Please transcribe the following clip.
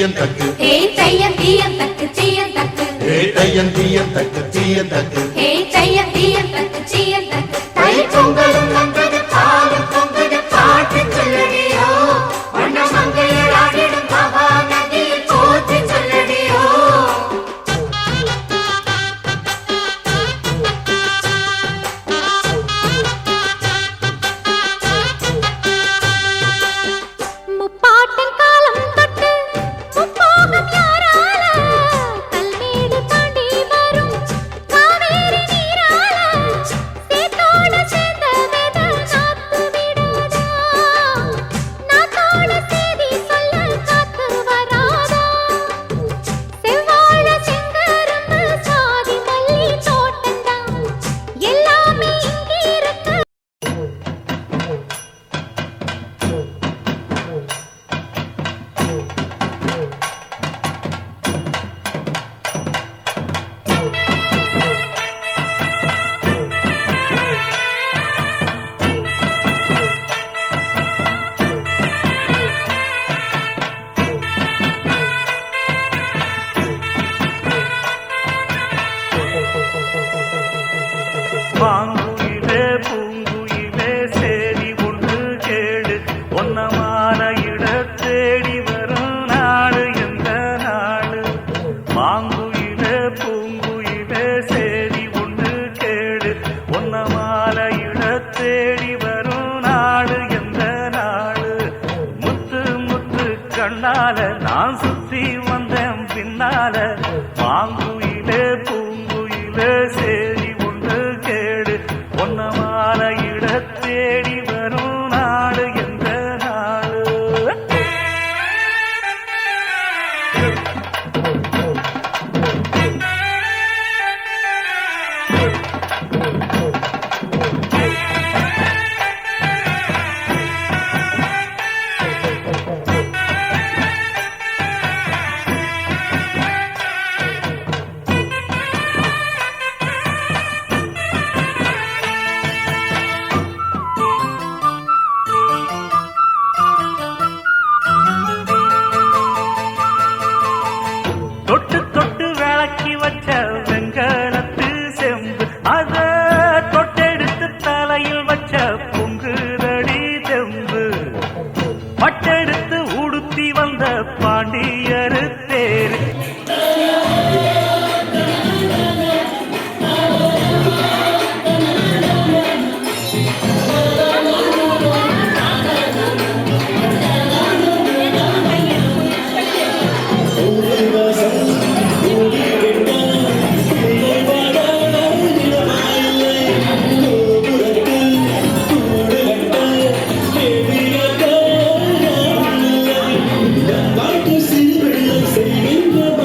தீயந்தக்கு ஹே தையம் தீயந்தக்கு தீயந்தக்கு ஹே தையம் தீயந்தக்கு தீயந்தக்கு ஹே தையம் தீயந்தக்கு தீயந்தக்கு தை பொங்கலும் வந்தது பாலும் பொங்குது பாட்டு சொல்லடியோ வண்ண மங்கையர் ஆடிடும் மகா நதியில் போற்றி சொல்லடியோ முப்பாட்டின் காலம் தொட்டு முப்போகம் யாரால கல்மேடு தாண்டி வரும் காவேரி நீரால சேத்தோட சேர்ந்த வேத நாத்து விடாதா நாத்தோட சேதி சொல்ல காத்து வராதா செவ்வாழ செங்கரும்பு சாதி மல்லி தோட்டந்தான் எல்லாமே இங்கே இருக்கு மாங்குயிலே பூங்குயிலே சேரி ஒன்று கேடு ஒன்னமான இட தேடி வரும் நாடு எந்த நாடு மாங்குயிலே பூங்குயிலே சேரி ஒன்று கேடு ஒன்னமான இட தேடி வரும் நாடு எந்த நாடு முத்து முத்து கண்ணால நான் சுத்தி வந்தேன் பின்னால மாங்குயிலே பூங்குயிலே சேரி ஒன்று கேடு ஒன்னமான இட தேடி வரும் நாடு எந்த நாடு தொட்டு தொட்டு விளக்கி வச்ச வெங்கலத்து செம்பு அத தொட்டெடுத்து தலையில் வச்ச பொங்குதடி தெம்பு பட்டெடுத்து உடுத்தி வந்த பாண்டியரு தேரு Siempre